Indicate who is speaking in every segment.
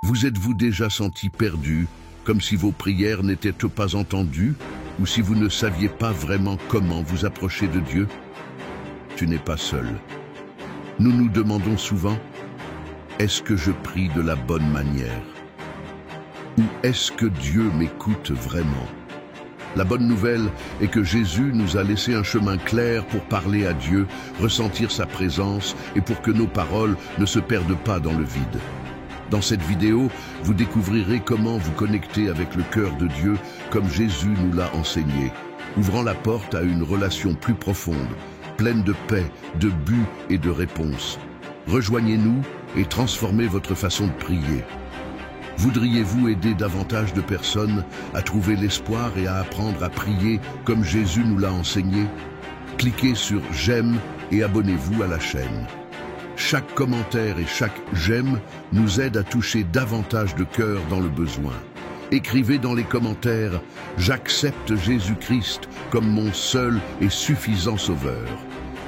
Speaker 1: Vous êtes-vous déjà senti perdu, comme si vos prières n'étaient pas entendues, ou si vous ne saviez pas vraiment comment vous approcher de Dieu? Tu n'es pas seul. Nous nous demandons souvent, est-ce que je prie de la bonne manière? Ou est-ce que Dieu m'écoute vraiment? La bonne nouvelle est que Jésus nous a laissé un chemin clair pour parler à Dieu, ressentir sa présence et pour que nos paroles ne se perdent pas dans le vide. Dans cette vidéo, vous découvrirez comment vous connecter avec le cœur de Dieu comme Jésus nous l'a enseigné, ouvrant la porte à une relation plus profonde, pleine de paix, de but et de réponse. Rejoignez-nous et transformez votre façon de prier. Voudriez-vous aider davantage de personnes à trouver l'espoir et à apprendre à prier comme Jésus nous l'a enseigné? Cliquez sur « J'aime » et abonnez-vous à la chaîne. Chaque commentaire et chaque « j'aime » nous aide à toucher davantage de cœurs dans le besoin. Écrivez dans les commentaires « J'accepte Jésus-Christ comme mon seul et suffisant sauveur ».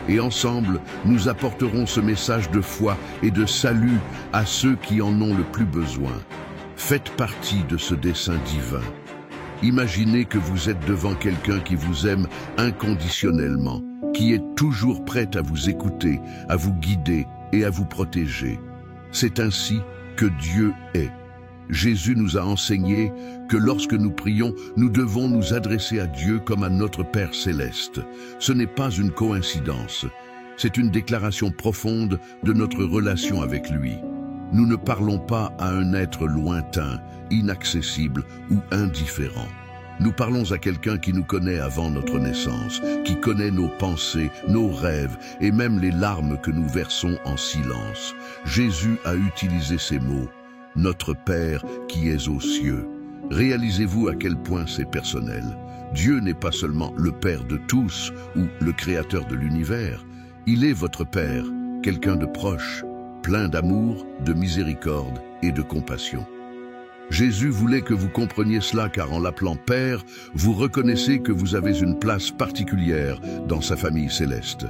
Speaker 1: Et ensemble, nous apporterons ce message de foi et de salut à ceux qui en ont le plus besoin. Faites partie de ce dessein divin. Imaginez que vous êtes devant quelqu'un qui vous aime inconditionnellement, qui est toujours prêt à vous écouter, à vous guider et à vous protéger. C'est ainsi que Dieu est. Jésus nous a enseigné que lorsque nous prions, nous devons nous adresser à Dieu comme à notre Père céleste. Ce n'est pas une coïncidence, c'est une déclaration profonde de notre relation avec lui. Nous ne parlons pas à un être lointain, inaccessible ou indifférent. Nous parlons à quelqu'un qui nous connaît avant notre naissance, qui connaît nos pensées, nos rêves et même les larmes que nous versons en silence. Jésus a utilisé ces mots. Notre Père qui es aux cieux. Réalisez-vous à quel point c'est personnel. Dieu n'est pas seulement le Père de tous ou le Créateur de l'univers. Il est votre Père, quelqu'un de proche, plein d'amour, de miséricorde et de compassion. Jésus voulait que vous compreniez cela car en l'appelant Père, vous reconnaissez que vous avez une place particulière dans sa famille céleste.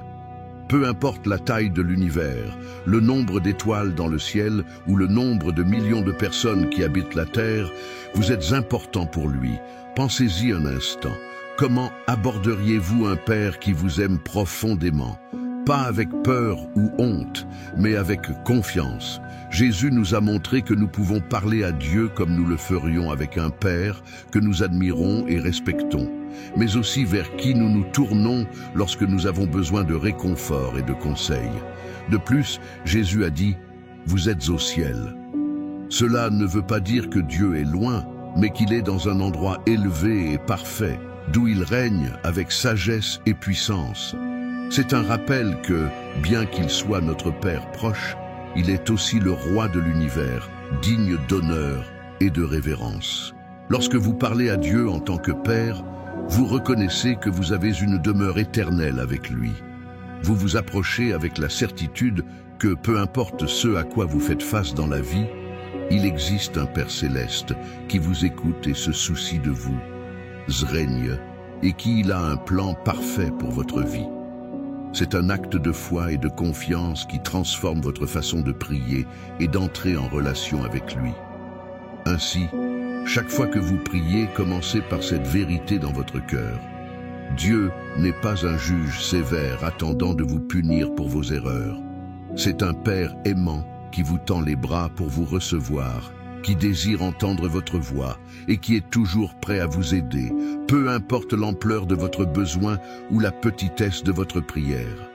Speaker 1: Peu importe la taille de l'univers, le nombre d'étoiles dans le ciel ou le nombre de millions de personnes qui habitent la Terre, vous êtes important pour lui. Pensez-y un instant. Comment aborderiez-vous un Père qui vous aime profondément? Pas avec peur ou honte, mais avec confiance. Jésus nous a montré que nous pouvons parler à Dieu comme nous le ferions avec un Père que nous admirons et respectons, mais aussi vers qui nous nous tournons lorsque nous avons besoin de réconfort et de conseils. De plus, Jésus a dit « Vous êtes au ciel ». Cela ne veut pas dire que Dieu est loin, mais qu'il est dans un endroit élevé et parfait, d'où il règne avec sagesse et puissance. C'est un rappel que, bien qu'il soit notre Père proche, il est aussi le roi de l'univers, digne d'honneur et de révérence. Lorsque vous parlez à Dieu en tant que Père, vous reconnaissez que vous avez une demeure éternelle avec lui. Vous vous approchez avec la certitude que peu importe ce à quoi vous faites face dans la vie, il existe un Père céleste qui vous écoute et se soucie de vous, règne, et qui a un plan parfait pour votre vie. C'est un acte de foi et de confiance qui transforme votre façon de prier et d'entrer en relation avec lui. Ainsi, chaque fois que vous priez, commencez par cette vérité dans votre cœur. Dieu n'est pas un juge sévère attendant de vous punir pour vos erreurs. C'est un Père aimant qui vous tend les bras pour vous recevoir, qui désire entendre votre voix et qui est toujours prêt à vous aider, peu importe l'ampleur de votre besoin ou la petitesse de votre prière.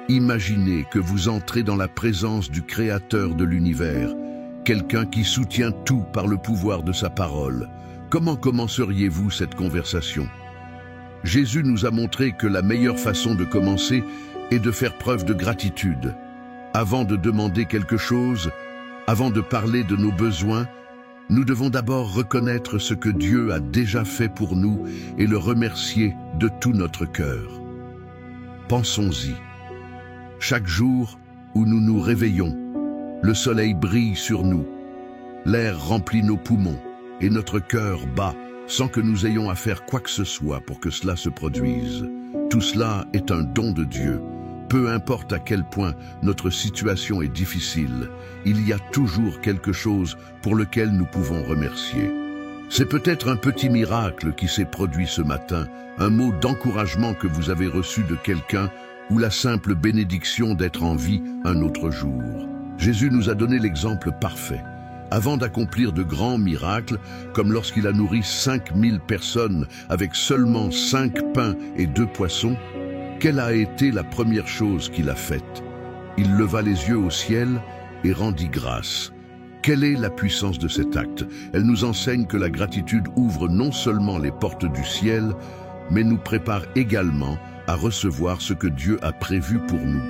Speaker 1: Imaginez que vous entrez dans la présence du Créateur de l'univers, quelqu'un qui soutient tout par le pouvoir de sa parole. Comment commenceriez-vous cette conversation? Jésus nous a montré que la meilleure façon de commencer est de faire preuve de gratitude. Avant de demander quelque chose, avant de parler de nos besoins, nous devons d'abord reconnaître ce que Dieu a déjà fait pour nous et le remercier de tout notre cœur. Pensons-y. Chaque jour où nous nous réveillons, le soleil brille sur nous, l'air remplit nos poumons et notre cœur bat sans que nous ayons à faire quoi que ce soit pour que cela se produise. Tout cela est un don de Dieu, Peu importe à quel point notre situation est difficile, il y a toujours quelque chose pour lequel nous pouvons remercier. C'est peut-être un petit miracle qui s'est produit ce matin, un mot d'encouragement que vous avez reçu de quelqu'un ou la simple bénédiction d'être en vie un autre jour. Jésus nous a donné l'exemple parfait. Avant d'accomplir de grands miracles, comme lorsqu'il a nourri 5000 personnes avec seulement 5 pains et 2 poissons, quelle a été la première chose qu'il a faite? Il leva les yeux au ciel et rendit grâce. Quelle est la puissance de cet acte? Elle nous enseigne que la gratitude ouvre non seulement les portes du ciel, mais nous prépare également à recevoir ce que Dieu a prévu pour nous.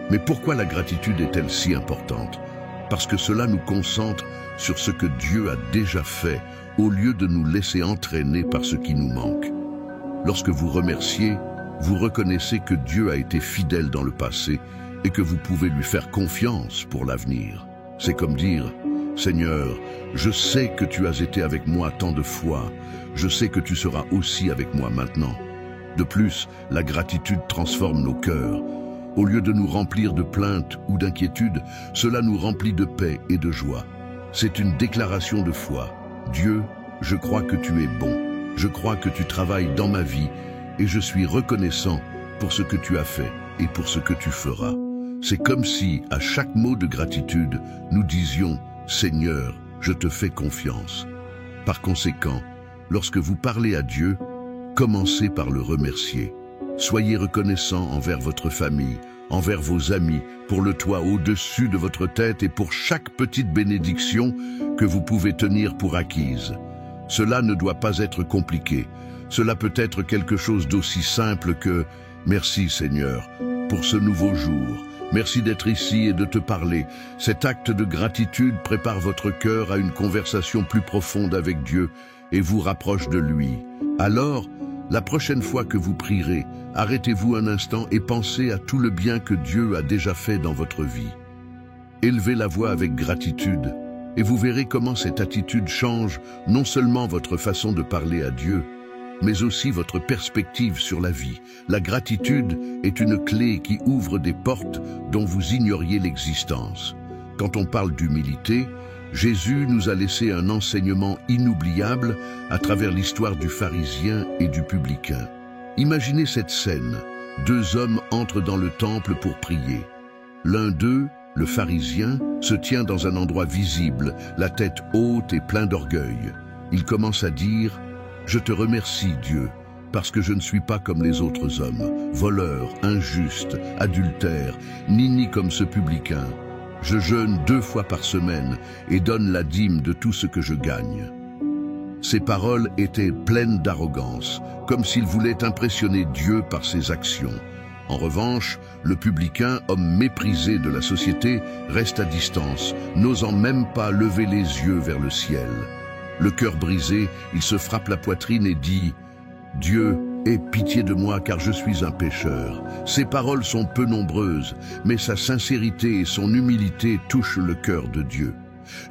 Speaker 1: Mais pourquoi la gratitude est-elle si importante? Parce que cela nous concentre sur ce que Dieu a déjà fait, au lieu de nous laisser entraîner par ce qui nous manque. Lorsque vous remerciez, vous reconnaissez que Dieu a été fidèle dans le passé et que vous pouvez lui faire confiance pour l'avenir. C'est comme dire, « Seigneur, je sais que tu as été avec moi tant de fois, je sais que tu seras aussi avec moi maintenant. » De plus, la gratitude transforme nos cœurs. Au lieu de nous remplir de plaintes ou d'inquiétudes, cela nous remplit de paix et de joie. C'est une déclaration de foi. Dieu, je crois que tu es bon. Je crois que tu travailles dans ma vie et je suis reconnaissant pour ce que tu as fait et pour ce que tu feras. C'est comme si, à chaque mot de gratitude, nous disions « Seigneur, je te fais confiance ». Par conséquent, lorsque vous parlez à Dieu, commencez par le remercier. Soyez reconnaissant envers votre famille, envers vos amis, pour le toit au-dessus de votre tête et pour chaque petite bénédiction que vous pouvez tenir pour acquise. Cela ne doit pas être compliqué. Cela peut être quelque chose d'aussi simple que « Merci Seigneur pour ce nouveau jour. Merci d'être ici et de te parler. » Cet acte de gratitude prépare votre cœur à une conversation plus profonde avec Dieu et vous rapproche de lui. Alors, la prochaine fois que vous prierez, arrêtez-vous un instant et pensez à tout le bien que Dieu a déjà fait dans votre vie. Élevez la voix avec gratitude et vous verrez comment cette attitude change non seulement votre façon de parler à Dieu, mais aussi votre perspective sur la vie. La gratitude est une clé qui ouvre des portes dont vous ignoriez l'existence. Quand on parle d'humilité, Jésus nous a laissé un enseignement inoubliable à travers l'histoire du pharisien et du publicain. Imaginez cette scène. 2 hommes entrent dans le temple pour prier. L'un d'eux, le pharisien, se tient dans un endroit visible, la tête haute et plein d'orgueil. Il commence à dire « Je te remercie, Dieu, parce que je ne suis pas comme les autres hommes, voleur, injuste, adultère, ni comme ce publicain. Je jeûne 2 fois par semaine et donne la dîme de tout ce que je gagne. » Ces paroles étaient pleines d'arrogance, comme s'il voulait impressionner Dieu par ses actions. En revanche, le publicain, homme méprisé de la société, reste à distance, n'osant même pas lever les yeux vers le ciel. Le cœur brisé, il se frappe la poitrine et dit « Dieu, aie pitié de moi car je suis un pécheur. » Ses paroles sont peu nombreuses, mais sa sincérité et son humilité touchent le cœur de Dieu.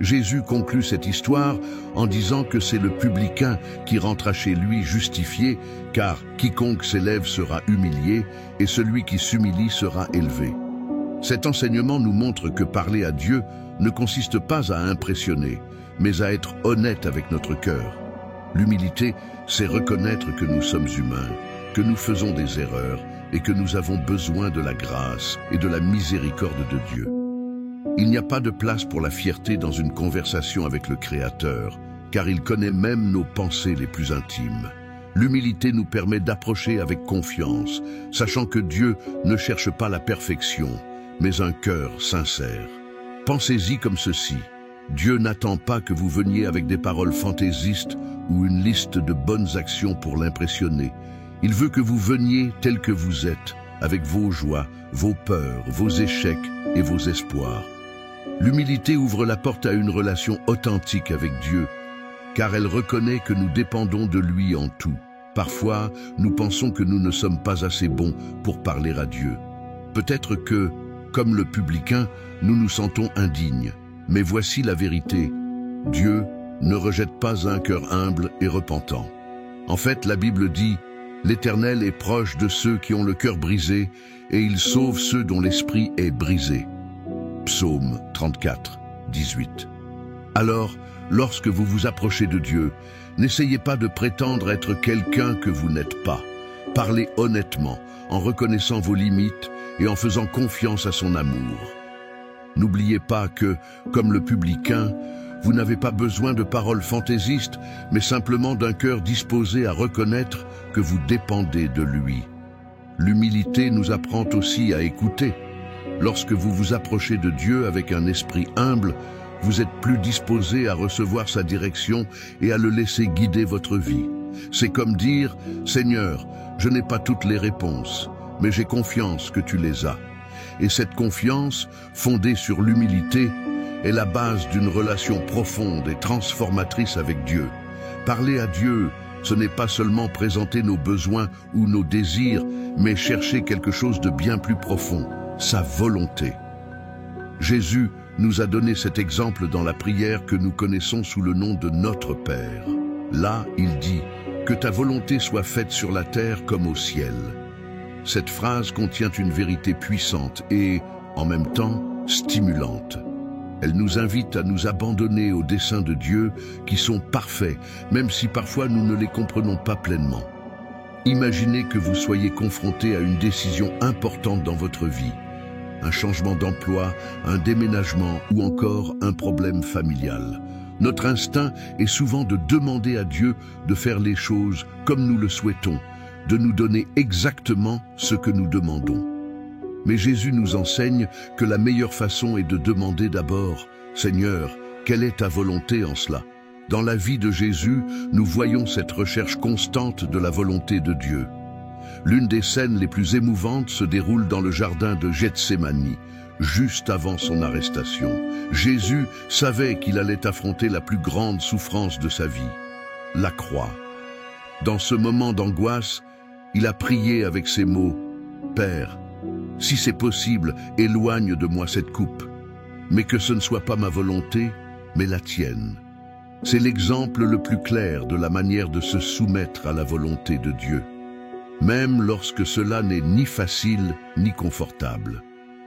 Speaker 1: Jésus conclut cette histoire en disant que c'est le publicain qui rentra chez lui justifié, car quiconque s'élève sera humilié et celui qui s'humilie sera élevé. Cet enseignement nous montre que parler à Dieu ne consiste pas à impressionner, mais à être honnête avec notre cœur. L'humilité, c'est reconnaître que nous sommes humains, que nous faisons des erreurs et que nous avons besoin de la grâce et de la miséricorde de Dieu. Il n'y a pas de place pour la fierté dans une conversation avec le Créateur, car il connaît même nos pensées les plus intimes. L'humilité nous permet d'approcher avec confiance, sachant que Dieu ne cherche pas la perfection, mais un cœur sincère. Pensez-y comme ceci. Dieu n'attend pas que vous veniez avec des paroles fantaisistes ou une liste de bonnes actions pour l'impressionner. Il veut que vous veniez tel que vous êtes, avec vos joies, vos peurs, vos échecs et vos espoirs. L'humilité ouvre la porte à une relation authentique avec Dieu, car elle reconnaît que nous dépendons de lui en tout. Parfois, nous pensons que nous ne sommes pas assez bons pour parler à Dieu. Peut-être que, comme le publicain, nous nous sentons indignes. Mais voici la vérité. Dieu ne rejette pas un cœur humble et repentant. En fait, la Bible dit L'Éternel est proche de ceux qui ont le cœur brisé, et il sauve ceux dont l'esprit est brisé. Psaume 34, 18. Alors, lorsque vous vous approchez de Dieu, n'essayez pas de prétendre être quelqu'un que vous n'êtes pas. Parlez honnêtement, en reconnaissant vos limites et en faisant confiance à son amour. N'oubliez pas que, comme le publicain, vous n'avez pas besoin de paroles fantaisistes, mais simplement d'un cœur disposé à reconnaître que vous dépendez de lui. L'humilité nous apprend aussi à écouter. Lorsque vous vous approchez de Dieu avec un esprit humble, vous êtes plus disposé à recevoir sa direction et à le laisser guider votre vie. C'est comme dire « Seigneur, je n'ai pas toutes les réponses, mais j'ai confiance que tu les as. » Et cette confiance, fondée sur l'humilité, est la base d'une relation profonde et transformatrice avec Dieu. Parler à Dieu, ce n'est pas seulement présenter nos besoins ou nos désirs, mais chercher quelque chose de bien plus profond, sa volonté. Jésus nous a donné cet exemple dans la prière que nous connaissons sous le nom de Notre Père. Là, il dit « Que ta volonté soit faite sur la terre comme au ciel ». Cette phrase contient une vérité puissante et, en même temps, stimulante. Elle nous invite à nous abandonner aux desseins de Dieu qui sont parfaits, même si parfois nous ne les comprenons pas pleinement. Imaginez que vous soyez confronté à une décision importante dans votre vie. Un changement d'emploi, un déménagement ou encore un problème familial. Notre instinct est souvent de demander à Dieu de faire les choses comme nous le souhaitons, de nous donner exactement ce que nous demandons. Mais Jésus nous enseigne que la meilleure façon est de demander d'abord « Seigneur, quelle est ta volonté en cela ?» Dans la vie de Jésus, nous voyons cette recherche constante de la volonté de Dieu. L'une des scènes les plus émouvantes se déroule dans le jardin de Gethsémani, juste avant son arrestation. Jésus savait qu'il allait affronter la plus grande souffrance de sa vie, la croix. Dans ce moment d'angoisse, il a prié avec ces mots « Père, si c'est possible, éloigne de moi cette coupe, mais que ce ne soit pas ma volonté, mais la tienne. » C'est l'exemple le plus clair de la manière de se soumettre à la volonté de Dieu, même lorsque cela n'est ni facile ni confortable.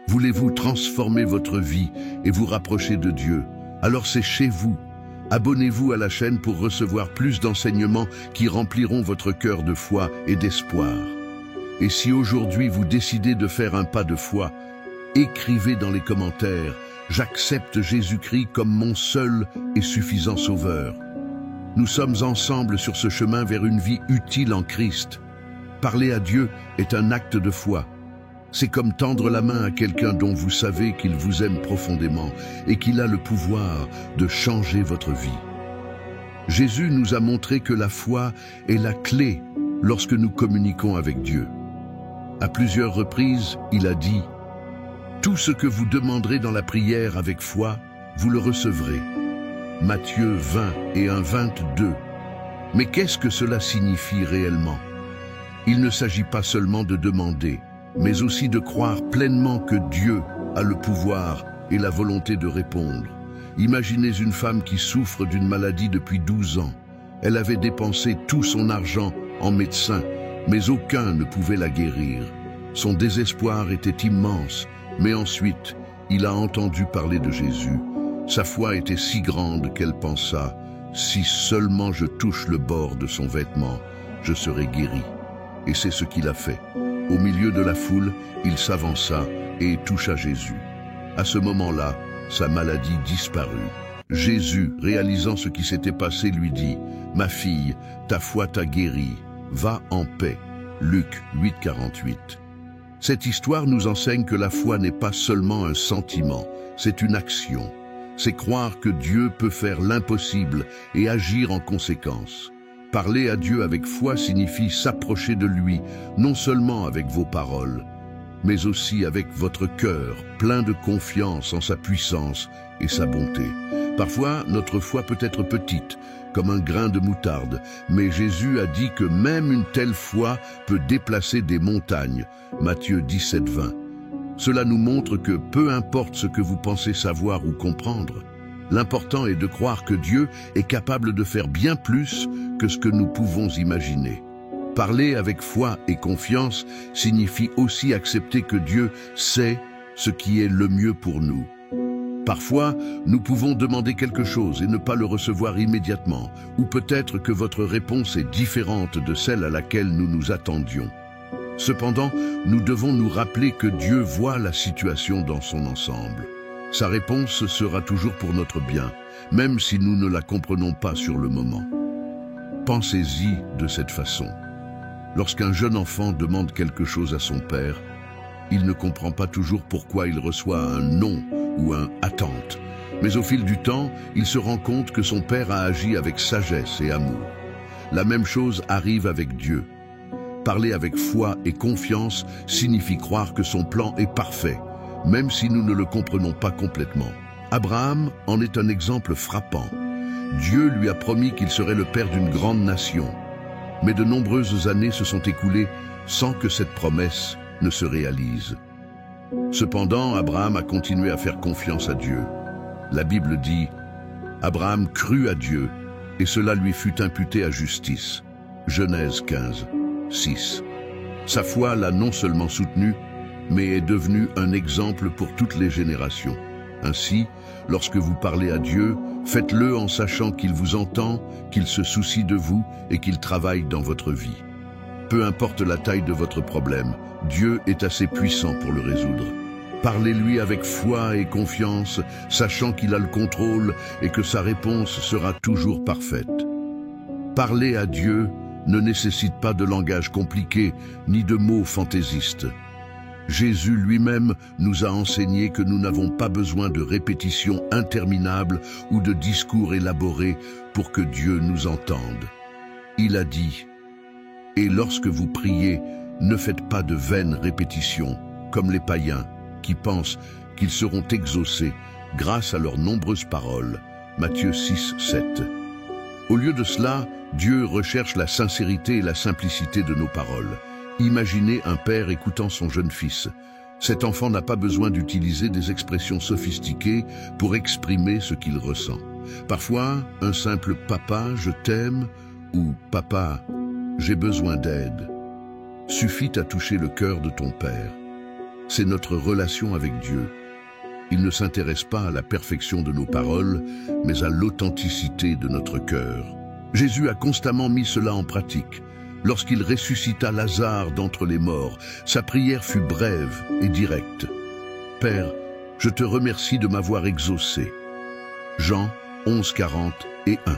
Speaker 1: Voulez-vous transformer votre vie et vous rapprocher de Dieu? Alors c'est chez vous. Abonnez-vous à la chaîne pour recevoir plus d'enseignements qui rempliront votre cœur de foi et d'espoir. Et si aujourd'hui vous décidez de faire un pas de foi, écrivez dans les commentaires « J'accepte Jésus-Christ comme mon seul et suffisant sauveur ». Nous sommes ensemble sur ce chemin vers une vie utile en Christ. Parler à Dieu est un acte de foi. C'est comme tendre la main à quelqu'un dont vous savez qu'il vous aime profondément et qu'il a le pouvoir de changer votre vie. Jésus nous a montré que la foi est la clé lorsque nous communiquons avec Dieu. À plusieurs reprises, il a dit « Tout ce que vous demanderez dans la prière avec foi, vous le recevrez. » Matthieu 20 et 1:22. Mais qu'est-ce que cela signifie réellement? Il ne s'agit pas seulement de demander, mais aussi de croire pleinement que Dieu a le pouvoir et la volonté de répondre. Imaginez une femme qui souffre d'une maladie depuis 12 ans. Elle avait dépensé tout son argent en médecins, mais aucun ne pouvait la guérir. Son désespoir était immense, mais ensuite, il a entendu parler de Jésus. Sa foi était si grande qu'elle pensa « Si seulement je touche le bord de son vêtement, je serai guéri. » Et c'est ce qu'il a fait. Au milieu de la foule, il s'avança et toucha Jésus. À ce moment-là, sa maladie disparut. Jésus, réalisant ce qui s'était passé, lui dit « Ma fille, ta foi t'a guérie. Va en paix. » Luc 8:48. Cette histoire nous enseigne que la foi n'est pas seulement un sentiment, c'est une action. C'est croire que Dieu peut faire l'impossible et agir en conséquence. Parler à Dieu avec foi signifie s'approcher de lui, non seulement avec vos paroles, mais aussi avec votre cœur, plein de confiance en sa puissance et sa bonté. Parfois, notre foi peut être petite, comme un grain de moutarde, mais Jésus a dit que même une telle foi peut déplacer des montagnes. Matthieu 17:20. Cela nous montre que peu importe ce que vous pensez savoir ou comprendre, l'important est de croire que Dieu est capable de faire bien plus que ce que nous pouvons imaginer. Parler avec foi et confiance signifie aussi accepter que Dieu sait ce qui est le mieux pour nous. Parfois, nous pouvons demander quelque chose et ne pas le recevoir immédiatement, ou peut-être que votre réponse est différente de celle à laquelle nous nous attendions. Cependant, nous devons nous rappeler que Dieu voit la situation dans son ensemble. Sa réponse sera toujours pour notre bien, même si nous ne la comprenons pas sur le moment. Pensez-y de cette façon. Lorsqu'un jeune enfant demande quelque chose à son père, il ne comprend pas toujours pourquoi il reçoit un non ou un attente. Mais au fil du temps, il se rend compte que son père a agi avec sagesse et amour. La même chose arrive avec Dieu. Parler avec foi et confiance signifie croire que son plan est parfait, même si nous ne le comprenons pas complètement. Abraham en est un exemple frappant. Dieu lui a promis qu'il serait le père d'une grande nation. Mais de nombreuses années se sont écoulées sans que cette promesse ne se réalise. Cependant, Abraham a continué à faire confiance à Dieu. La Bible dit « Abraham crut à Dieu, et cela lui fut imputé à justice. » Genèse 15, 6. Sa foi l'a non seulement soutenu, mais est devenue un exemple pour toutes les générations. Ainsi, lorsque vous parlez à Dieu, faites-le en sachant qu'il vous entend, qu'il se soucie de vous et qu'il travaille dans votre vie. Peu importe la taille de votre problème, Dieu est assez puissant pour le résoudre. Parlez-lui avec foi et confiance, sachant qu'il a le contrôle et que sa réponse sera toujours parfaite. Parler à Dieu ne nécessite pas de langage compliqué ni de mots fantaisistes. Jésus lui-même nous a enseigné que nous n'avons pas besoin de répétitions interminables ou de discours élaborés pour que Dieu nous entende. Il a dit « Et lorsque vous priez, ne faites pas de vaines répétitions, comme les païens, qui pensent qu'ils seront exaucés grâce à leurs nombreuses paroles. » Matthieu 6, 7. Au lieu de cela, Dieu recherche la sincérité et la simplicité de nos paroles. Imaginez un père écoutant son jeune fils. Cet enfant n'a pas besoin d'utiliser des expressions sophistiquées pour exprimer ce qu'il ressent. Parfois, un simple « Papa, je t'aime » ou « Papa, j'ai besoin d'aide » suffit à toucher le cœur de ton père. C'est notre relation avec Dieu. Il ne s'intéresse pas à la perfection de nos paroles, mais à l'authenticité de notre cœur. Jésus a constamment mis cela en pratique. Lorsqu'il ressuscita Lazare d'entre les morts, sa prière fut brève et directe. « Père, je te remercie de m'avoir exaucé. » Jean 11, 40 et 1.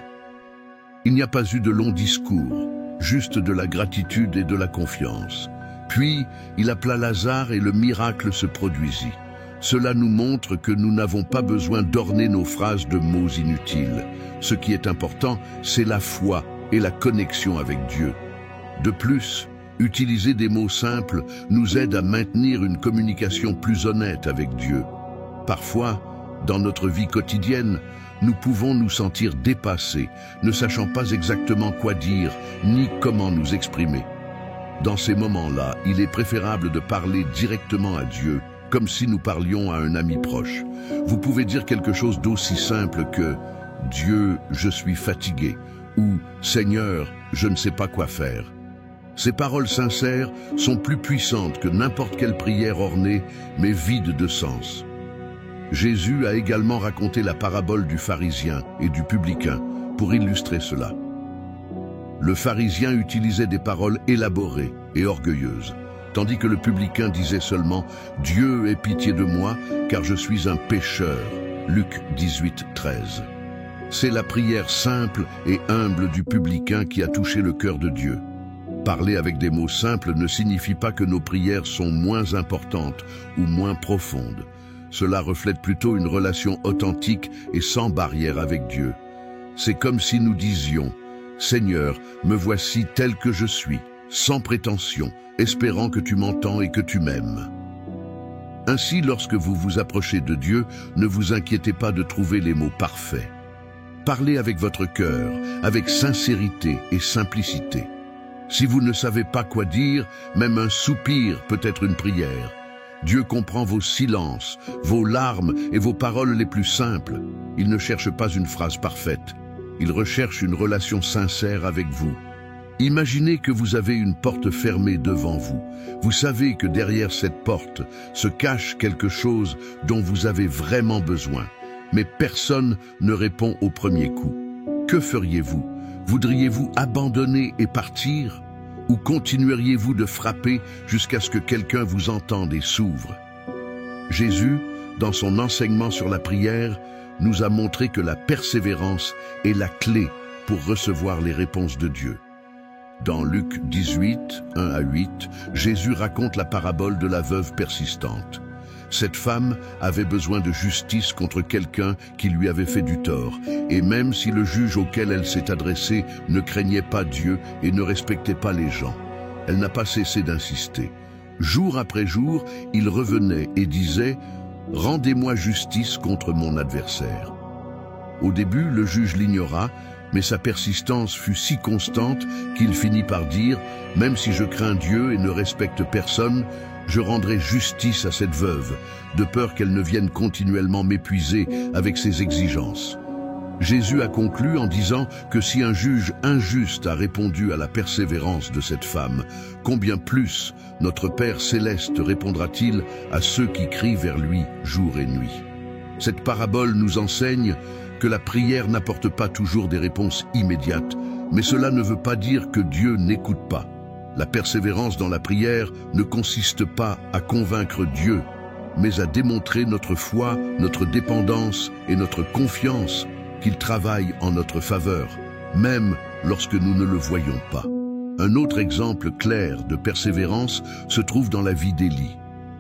Speaker 1: Il n'y a pas eu de long discours, juste de la gratitude et de la confiance. Puis, il appela Lazare et le miracle se produisit. Cela nous montre que nous n'avons pas besoin d'orner nos phrases de mots inutiles. Ce qui est important, c'est la foi et la connexion avec Dieu. De plus, utiliser des mots simples nous aide à maintenir une communication plus honnête avec Dieu. Parfois, dans notre vie quotidienne, nous pouvons nous sentir dépassés, ne sachant pas exactement quoi dire, ni comment nous exprimer. Dans ces moments-là, il est préférable de parler directement à Dieu, comme si nous parlions à un ami proche. Vous pouvez dire quelque chose d'aussi simple que « Dieu, je suis fatigué » ou « Seigneur, je ne sais pas quoi faire ». Ces paroles sincères sont plus puissantes que n'importe quelle prière ornée, mais vide de sens. Jésus a également raconté la parabole du pharisien et du publicain pour illustrer cela. Le pharisien utilisait des paroles élaborées et orgueilleuses, tandis que le publicain disait seulement « Dieu ait pitié de moi, car je suis un pécheur » Luc 18, 13. C'est la prière simple et humble du publicain qui a touché le cœur de Dieu. Parler avec des mots simples ne signifie pas que nos prières sont moins importantes ou moins profondes. Cela reflète plutôt une relation authentique et sans barrière avec Dieu. C'est comme si nous disions « Seigneur, me voici tel que je suis, sans prétention, espérant que tu m'entends et que tu m'aimes. » Ainsi, lorsque vous vous approchez de Dieu, ne vous inquiétez pas de trouver les mots parfaits. Parlez avec votre cœur, avec sincérité et simplicité. Si vous ne savez pas quoi dire, même un soupir peut être une prière. Dieu comprend vos silences, vos larmes et vos paroles les plus simples. Il ne cherche pas une phrase parfaite. Il recherche une relation sincère avec vous. Imaginez que vous avez une porte fermée devant vous. Vous savez que derrière cette porte se cache quelque chose dont vous avez vraiment besoin, mais personne ne répond au premier coup. Que feriez-vous? Voudriez-vous abandonner et partir? Ou continueriez-vous de frapper jusqu'à ce que quelqu'un vous entende et s'ouvre? Jésus, dans son enseignement sur la prière, nous a montré que la persévérance est la clé pour recevoir les réponses de Dieu. Dans Luc 18, 1 à 8, Jésus raconte la parabole de la veuve persistante. Cette femme avait besoin de justice contre quelqu'un qui lui avait fait du tort, et même si le juge auquel elle s'est adressée ne craignait pas Dieu et ne respectait pas les gens, elle n'a pas cessé d'insister. Jour après jour, il revenait et disait « Rendez-moi justice contre mon adversaire ». Au début, le juge l'ignora, mais sa persistance fut si constante qu'il finit par dire « Même si je crains Dieu et ne respecte personne, je rendrai justice à cette veuve, de peur qu'elle ne vienne continuellement m'épuiser avec ses exigences. » Jésus a conclu en disant que si un juge injuste a répondu à la persévérance de cette femme, combien plus notre Père céleste répondra-t-il à ceux qui crient vers lui jour et nuit. Cette parabole nous enseigne que la prière n'apporte pas toujours des réponses immédiates, mais cela ne veut pas dire que Dieu n'écoute pas. La persévérance dans la prière ne consiste pas à convaincre Dieu, mais à démontrer notre foi, notre dépendance et notre confiance qu'il travaille en notre faveur, même lorsque nous ne le voyons pas. Un autre exemple clair de persévérance se trouve dans la vie d'Élie.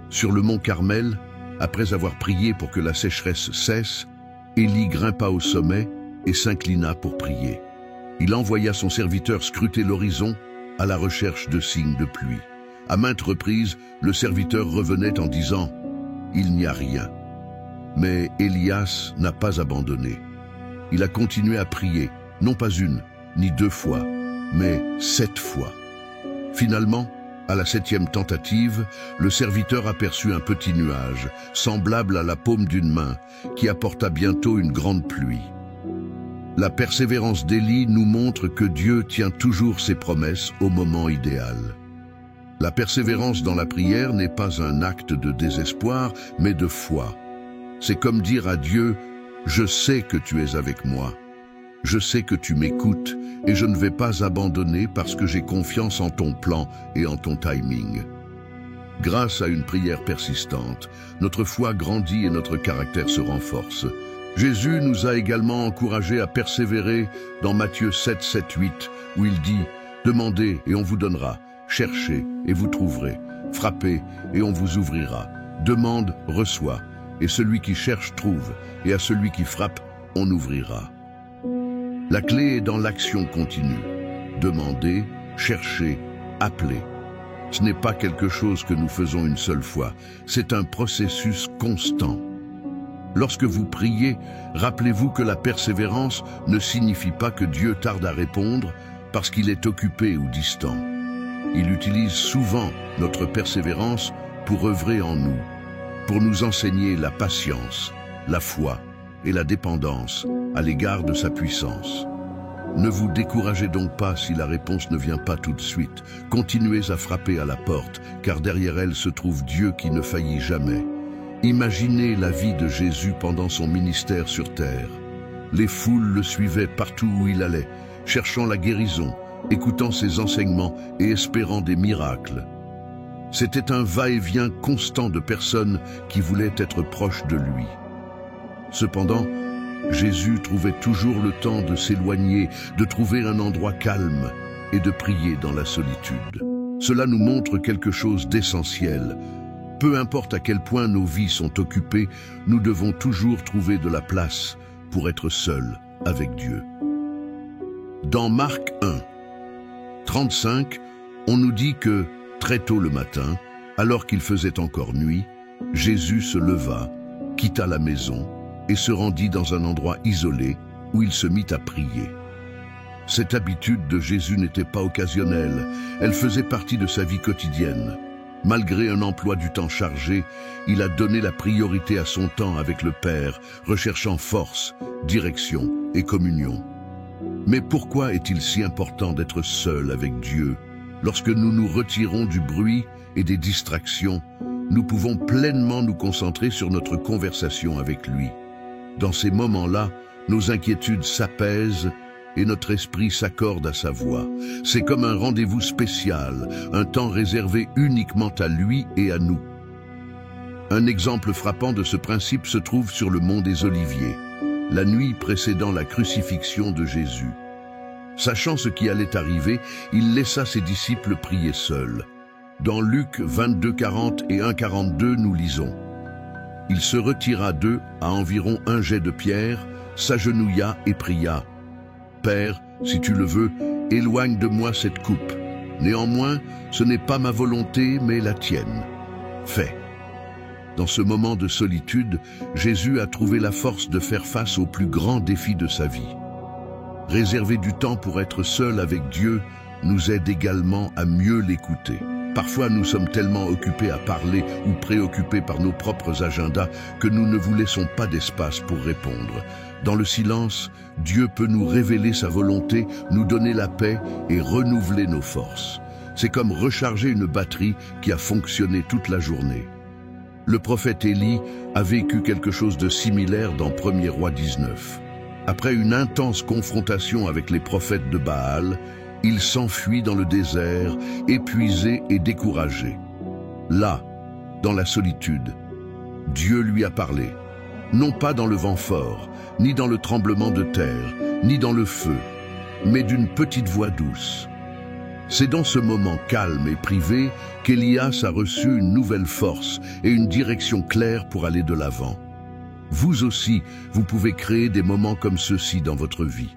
Speaker 1: Sur le mont Carmel, après avoir prié pour que la sécheresse cesse, Élie grimpa au sommet et s'inclina pour prier. Il envoya son serviteur scruter l'horizon à la recherche de signes de pluie. À maintes reprises, le serviteur revenait en disant « Il n'y a rien ». Mais Élias n'a pas abandonné. Il a continué à prier, non pas une, ni 2 fois, mais 7 fois. Finalement, à la 7e tentative, le serviteur aperçut un petit nuage, semblable à la paume d'une main, qui apporta bientôt une grande pluie. La persévérance d'Élie nous montre que Dieu tient toujours ses promesses au moment idéal. La persévérance dans la prière n'est pas un acte de désespoir, mais de foi. C'est comme dire à Dieu « Je sais que tu es avec moi. Je sais que tu m'écoutes et je ne vais pas abandonner parce que j'ai confiance en ton plan et en ton timing. » Grâce à une prière persistante, notre foi grandit et notre caractère se renforce. Jésus nous a également encouragés à persévérer dans Matthieu 7, 7, 8, où il dit « Demandez et on vous donnera, cherchez et vous trouverez, frappez et on vous ouvrira, demande, reçoit, et celui qui cherche trouve, et à celui qui frappe, on ouvrira. » La clé est dans l'action continue. Demandez, cherchez, appelez. Ce n'est pas quelque chose que nous faisons une seule fois, c'est un processus constant. Lorsque vous priez, rappelez-vous que la persévérance ne signifie pas que Dieu tarde à répondre parce qu'il est occupé ou distant. Il utilise souvent notre persévérance pour œuvrer en nous, pour nous enseigner la patience, la foi et la dépendance à l'égard de sa puissance. Ne vous découragez donc pas si la réponse ne vient pas tout de suite. Continuez à frapper à la porte, car derrière elle se trouve Dieu qui ne faillit jamais. Imaginez la vie de Jésus pendant son ministère sur terre. Les foules le suivaient partout où il allait, cherchant la guérison, écoutant ses enseignements et espérant des miracles. C'était un va-et-vient constant de personnes qui voulaient être proches de lui. Cependant, Jésus trouvait toujours le temps de s'éloigner, de trouver un endroit calme et de prier dans la solitude. Cela nous montre quelque chose d'essentiel. Peu importe à quel point nos vies sont occupées, nous devons toujours trouver de la place pour être seuls avec Dieu. Dans Marc 1, 35, on nous dit que, très tôt le matin, alors qu'il faisait encore nuit, Jésus se leva, quitta la maison et se rendit dans un endroit isolé où il se mit à prier. Cette habitude de Jésus n'était pas occasionnelle, elle faisait partie de sa vie quotidienne. Malgré un emploi du temps chargé, il a donné la priorité à son temps avec le Père, recherchant force, direction et communion. Mais pourquoi est-il si important d'être seul avec Dieu? Lorsque nous nous retirons du bruit et des distractions, nous pouvons pleinement nous concentrer sur notre conversation avec lui. Dans ces moments-là, nos inquiétudes s'apaisent et notre esprit s'accorde à sa voix. C'est comme un rendez-vous spécial, un temps réservé uniquement à lui et à nous. Un exemple frappant de ce principe se trouve sur le mont des Oliviers, la nuit précédant la crucifixion de Jésus. Sachant ce qui allait arriver, il laissa ses disciples prier seuls. Dans Luc 22:40 et 1:42, nous lisons: « Il se retira d'eux à environ un jet de pierre, s'agenouilla et pria. « Père, si tu le veux, éloigne de moi cette coupe. Néanmoins, ce n'est pas ma volonté, mais la tienne. Fais. » Dans ce moment de solitude, Jésus a trouvé la force de faire face au plus grand défi de sa vie. Réserver du temps pour être seul avec Dieu nous aide également à mieux l'écouter. Parfois, nous sommes tellement occupés à parler ou préoccupés par nos propres agendas que nous ne vous laissons pas d'espace pour répondre. Dans le silence, Dieu peut nous révéler sa volonté, nous donner la paix et renouveler nos forces. C'est comme recharger une batterie qui a fonctionné toute la journée. Le prophète Élie a vécu quelque chose de similaire dans 1er Rois 19. Après une intense confrontation avec les prophètes de Baal, il s'enfuit dans le désert, épuisé et découragé. Là, dans la solitude, Dieu lui a parlé, non pas dans le vent fort, ni dans le tremblement de terre, ni dans le feu, mais d'une petite voix douce. C'est dans ce moment calme et privé qu'Élias a reçu une nouvelle force et une direction claire pour aller de l'avant. Vous aussi, vous pouvez créer des moments comme ceux-ci dans votre vie.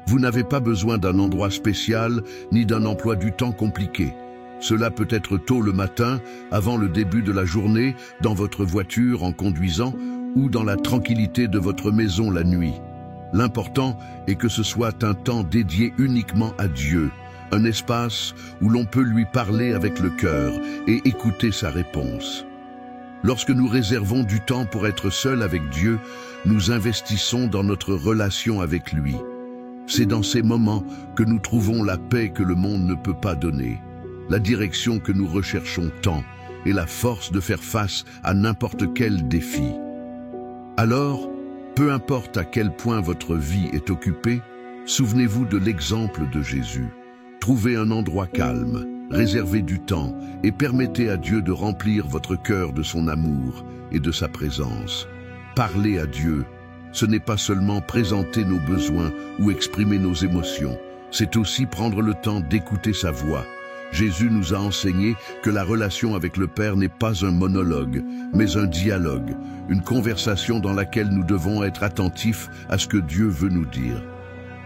Speaker 1: Vous n'avez pas besoin d'un endroit spécial ni d'un emploi du temps compliqué. Cela peut être tôt le matin, avant le début de la journée, dans votre voiture en conduisant ou dans la tranquillité de votre maison la nuit. L'important est que ce soit un temps dédié uniquement à Dieu, un espace où l'on peut lui parler avec le cœur et écouter sa réponse. Lorsque nous réservons du temps pour être seuls avec Dieu, nous investissons dans notre relation avec lui. C'est dans ces moments que nous trouvons la paix que le monde ne peut pas donner, la direction que nous recherchons tant et la force de faire face à n'importe quel défi. Alors, peu importe à quel point votre vie est occupée, souvenez-vous de l'exemple de Jésus. Trouvez un endroit calme, réservez du temps et permettez à Dieu de remplir votre cœur de son amour et de sa présence. Parlez à Dieu. Ce n'est pas seulement présenter nos besoins ou exprimer nos émotions, c'est aussi prendre le temps d'écouter sa voix. Jésus nous a enseigné que la relation avec le Père n'est pas un monologue, mais un dialogue, une conversation dans laquelle nous devons être attentifs à ce que Dieu veut nous dire.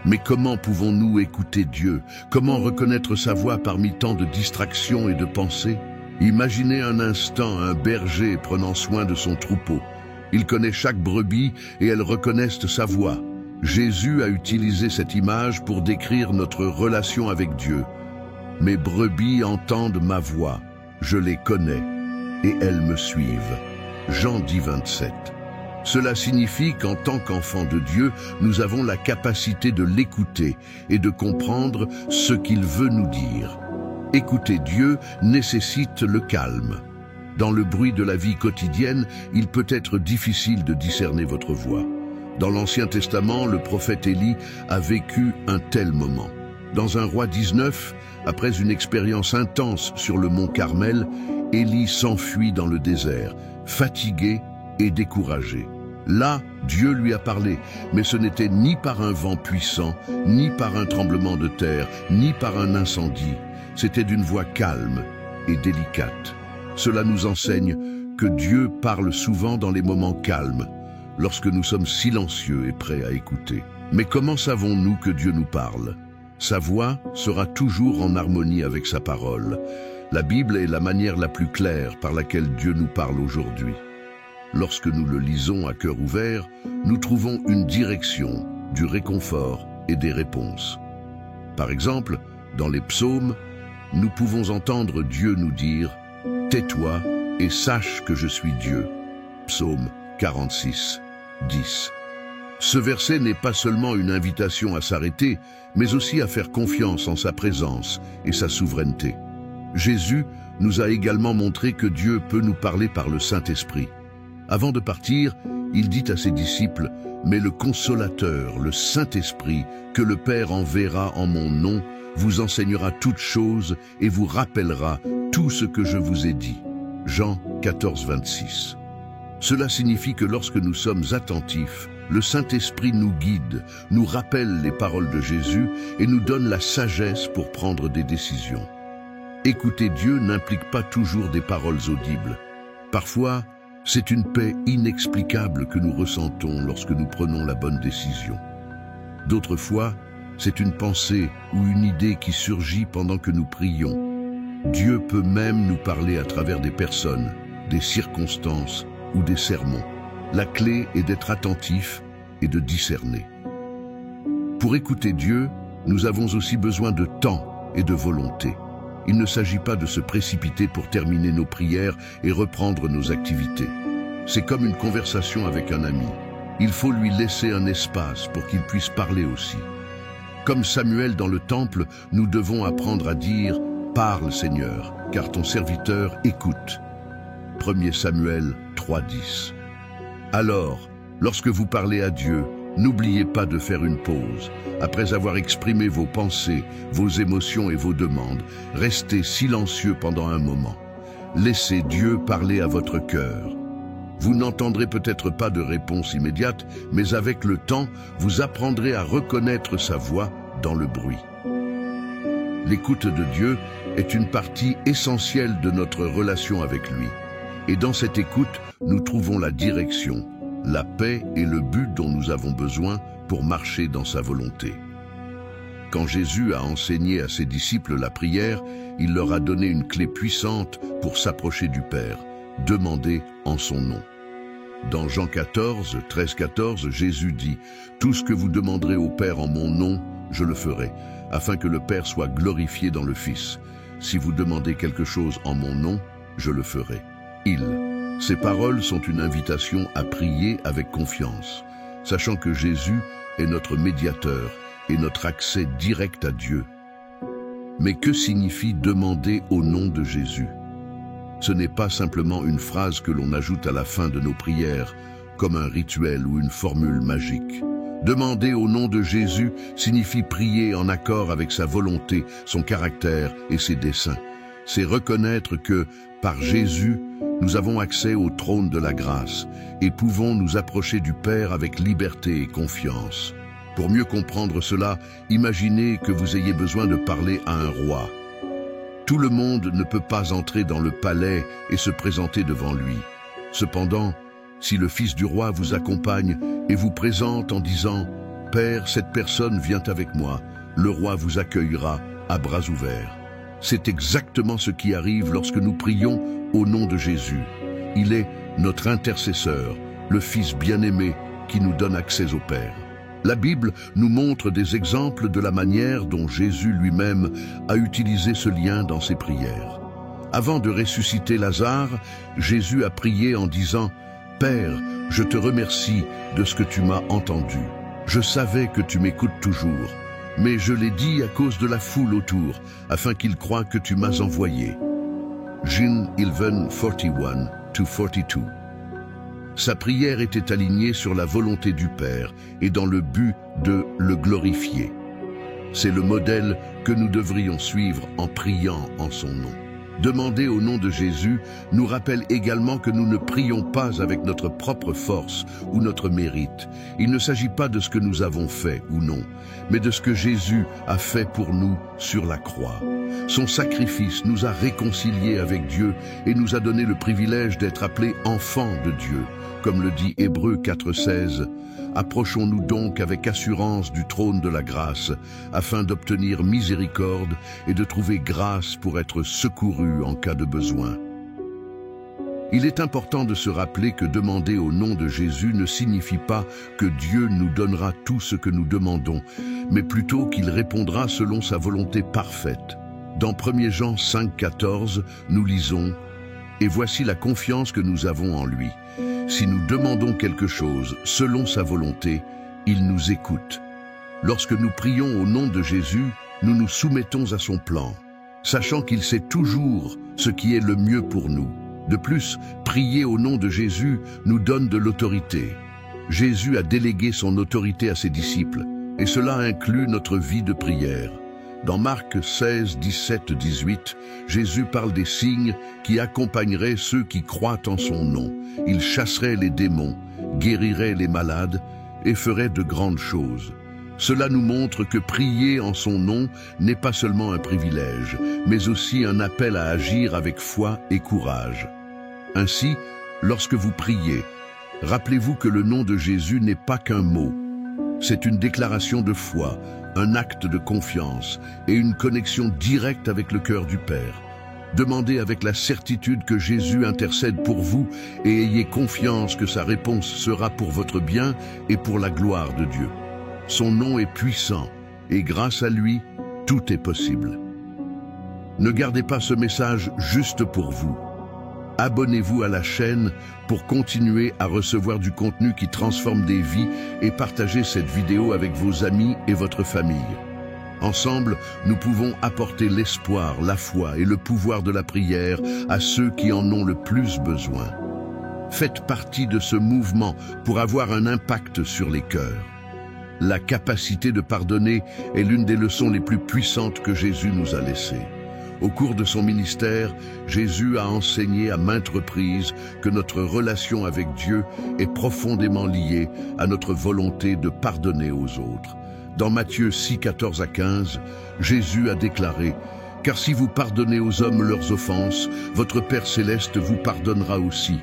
Speaker 1: Mais comment pouvons-nous écouter Dieu? Comment reconnaître sa voix parmi tant de distractions et de pensées? Imaginez un instant un berger prenant soin de son troupeau. Il connaît chaque brebis et elles reconnaissent sa voix. Jésus a utilisé cette image pour décrire notre relation avec Dieu. « Mes brebis entendent ma voix, je les connais, et elles me suivent. » Jean 10:27. Cela signifie qu'en tant qu'enfants de Dieu, nous avons la capacité de l'écouter et de comprendre ce qu'il veut nous dire. Écouter Dieu nécessite le calme. Dans le bruit de la vie quotidienne, il peut être difficile de discerner votre voix. Dans l'Ancien Testament, le prophète Élie a vécu un tel moment. Dans 1 Roi 19, après une expérience intense sur le mont Carmel, Élie s'enfuit dans le désert, fatigué et découragé. Là, Dieu lui a parlé, mais ce n'était ni par un vent puissant, ni par un tremblement de terre, ni par un incendie. C'était d'une voix calme et délicate. Cela nous enseigne que Dieu parle souvent dans les moments calmes, lorsque nous sommes silencieux et prêts à écouter. Mais comment savons-nous que Dieu nous parle? Sa voix sera toujours en harmonie avec sa parole. La Bible est la manière la plus claire par laquelle Dieu nous parle aujourd'hui. Lorsque nous le lisons à cœur ouvert, nous trouvons une direction, du réconfort et des réponses. Par exemple, dans les psaumes, nous pouvons entendre Dieu nous dire « Tais-toi et sache que je suis Dieu » Psaume 46, 10. Ce verset n'est pas seulement une invitation à s'arrêter, mais aussi à faire confiance en sa présence et sa souveraineté. Jésus nous a également montré que Dieu peut nous parler par le Saint-Esprit. Avant de partir, il dit à ses disciples, « Mais le Consolateur, le Saint-Esprit, que le Père enverra en mon nom, vous enseignera toutes choses et vous rappellera tout ce que je vous ai dit. » Jean 14, 26. Cela signifie que lorsque nous sommes attentifs, le Saint-Esprit nous guide, nous rappelle les paroles de Jésus et nous donne la sagesse pour prendre des décisions. Écouter Dieu n'implique pas toujours des paroles audibles. Parfois, c'est une paix inexplicable que nous ressentons lorsque nous prenons la bonne décision. D'autres fois, c'est une pensée ou une idée qui surgit pendant que nous prions. Dieu peut même nous parler à travers des personnes, des circonstances ou des sermons. La clé est d'être attentif et de discerner. Pour écouter Dieu, nous avons aussi besoin de temps et de volonté. Il ne s'agit pas de se précipiter pour terminer nos prières et reprendre nos activités. C'est comme une conversation avec un ami. Il faut lui laisser un espace pour qu'il puisse parler aussi. Comme Samuel dans le temple, nous devons apprendre à dire « Parle Seigneur, car ton serviteur écoute ». 1 Samuel 3,10. Alors, lorsque vous parlez à Dieu, n'oubliez pas de faire une pause. Après avoir exprimé vos pensées, vos émotions et vos demandes, restez silencieux pendant un moment. Laissez Dieu parler à votre cœur. Vous n'entendrez peut-être pas de réponse immédiate, mais avec le temps, vous apprendrez à reconnaître sa voix dans le bruit. L'écoute de Dieu est une partie essentielle de notre relation avec lui. Et dans cette écoute, nous trouvons la direction, la paix et le but dont nous avons besoin pour marcher dans sa volonté. Quand Jésus a enseigné à ses disciples la prière, il leur a donné une clé puissante pour s'approcher du Père, demander en son nom. Dans Jean 14, 13-14, Jésus dit « Tout ce que vous demanderez au Père en mon nom, je le ferai, afin que le Père soit glorifié dans le Fils. Si vous demandez quelque chose en mon nom, je le ferai. » Ces paroles sont une invitation à prier avec confiance, sachant que Jésus est notre médiateur et notre accès direct à Dieu. Mais que signifie demander au nom de Jésus? Ce n'est pas simplement une phrase que l'on ajoute à la fin de nos prières, comme un rituel ou une formule magique. Demander au nom de Jésus signifie prier en accord avec sa volonté, son caractère et ses desseins. C'est reconnaître que, par Jésus, nous avons accès au trône de la grâce et pouvons nous approcher du Père avec liberté et confiance. Pour mieux comprendre cela, imaginez que vous ayez besoin de parler à un roi. Tout le monde ne peut pas entrer dans le palais et se présenter devant lui. Cependant, si le fils du roi vous accompagne et vous présente en disant « Père, cette personne vient avec moi », le roi vous accueillera à bras ouverts. C'est exactement ce qui arrive lorsque nous prions au nom de Jésus. Il est notre intercesseur, le Fils bien-aimé qui nous donne accès au Père. La Bible nous montre des exemples de la manière dont Jésus lui-même a utilisé ce lien dans ses prières. Avant de ressusciter Lazare, Jésus a prié en disant « Père, je te remercie de ce que tu m'as entendu. Je savais que tu m'écoutes toujours. Mais je l'ai dit à cause de la foule autour, afin qu'ils croient que tu m'as envoyé. » Jean 11, 41-42. Sa prière était alignée sur la volonté du Père et dans le but de le glorifier. C'est le modèle que nous devrions suivre en priant en son nom. Demander au nom de Jésus nous rappelle également que nous ne prions pas avec notre propre force ou notre mérite. Il ne s'agit pas de ce que nous avons fait ou non, mais de ce que Jésus a fait pour nous sur la croix. Son sacrifice nous a réconciliés avec Dieu et nous a donné le privilège d'être appelés enfants de Dieu. Comme le dit Hébreux 4,16, « Approchons-nous donc avec assurance du trône de la grâce, afin d'obtenir miséricorde et de trouver grâce pour être secourus en cas de besoin. » Il est important de se rappeler que demander au nom de Jésus ne signifie pas que Dieu nous donnera tout ce que nous demandons, mais plutôt qu'il répondra selon sa volonté parfaite. Dans 1 Jean 5,14, nous lisons « Et voici la confiance que nous avons en lui. Si nous demandons quelque chose selon sa volonté, il nous écoute. Lorsque nous prions au nom de Jésus, nous nous soumettons à son plan, sachant qu'il sait toujours ce qui est le mieux pour nous. De plus, prier au nom de Jésus nous donne de l'autorité. Jésus a délégué son autorité à ses disciples, et cela inclut notre vie de prière. Dans Marc 16, 17, 18, Jésus parle des signes qui accompagneraient ceux qui croient en son nom. Il chasserait les démons, guérirait les malades et ferait de grandes choses. Cela nous montre que prier en son nom n'est pas seulement un privilège, mais aussi un appel à agir avec foi et courage. Ainsi, lorsque vous priez, rappelez-vous que le nom de Jésus n'est pas qu'un mot. C'est une déclaration de foi, un acte de confiance et une connexion directe avec le cœur du Père. Demandez avec la certitude que Jésus intercède pour vous et ayez confiance que sa réponse sera pour votre bien et pour la gloire de Dieu. Son nom est puissant et grâce à lui, tout est possible. Ne gardez pas ce message juste pour vous. Abonnez-vous à la chaîne pour continuer à recevoir du contenu qui transforme des vies et partagez cette vidéo avec vos amis et votre famille. Ensemble, nous pouvons apporter l'espoir, la foi et le pouvoir de la prière à ceux qui en ont le plus besoin. Faites partie de ce mouvement pour avoir un impact sur les cœurs. La capacité de pardonner est l'une des leçons les plus puissantes que Jésus nous a laissées. Au cours de son ministère, Jésus a enseigné à maintes reprises que notre relation avec Dieu est profondément liée à notre volonté de pardonner aux autres. Dans Matthieu 6, 14 à 15, Jésus a déclaré « Car si vous pardonnez aux hommes leurs offenses, votre Père céleste vous pardonnera aussi.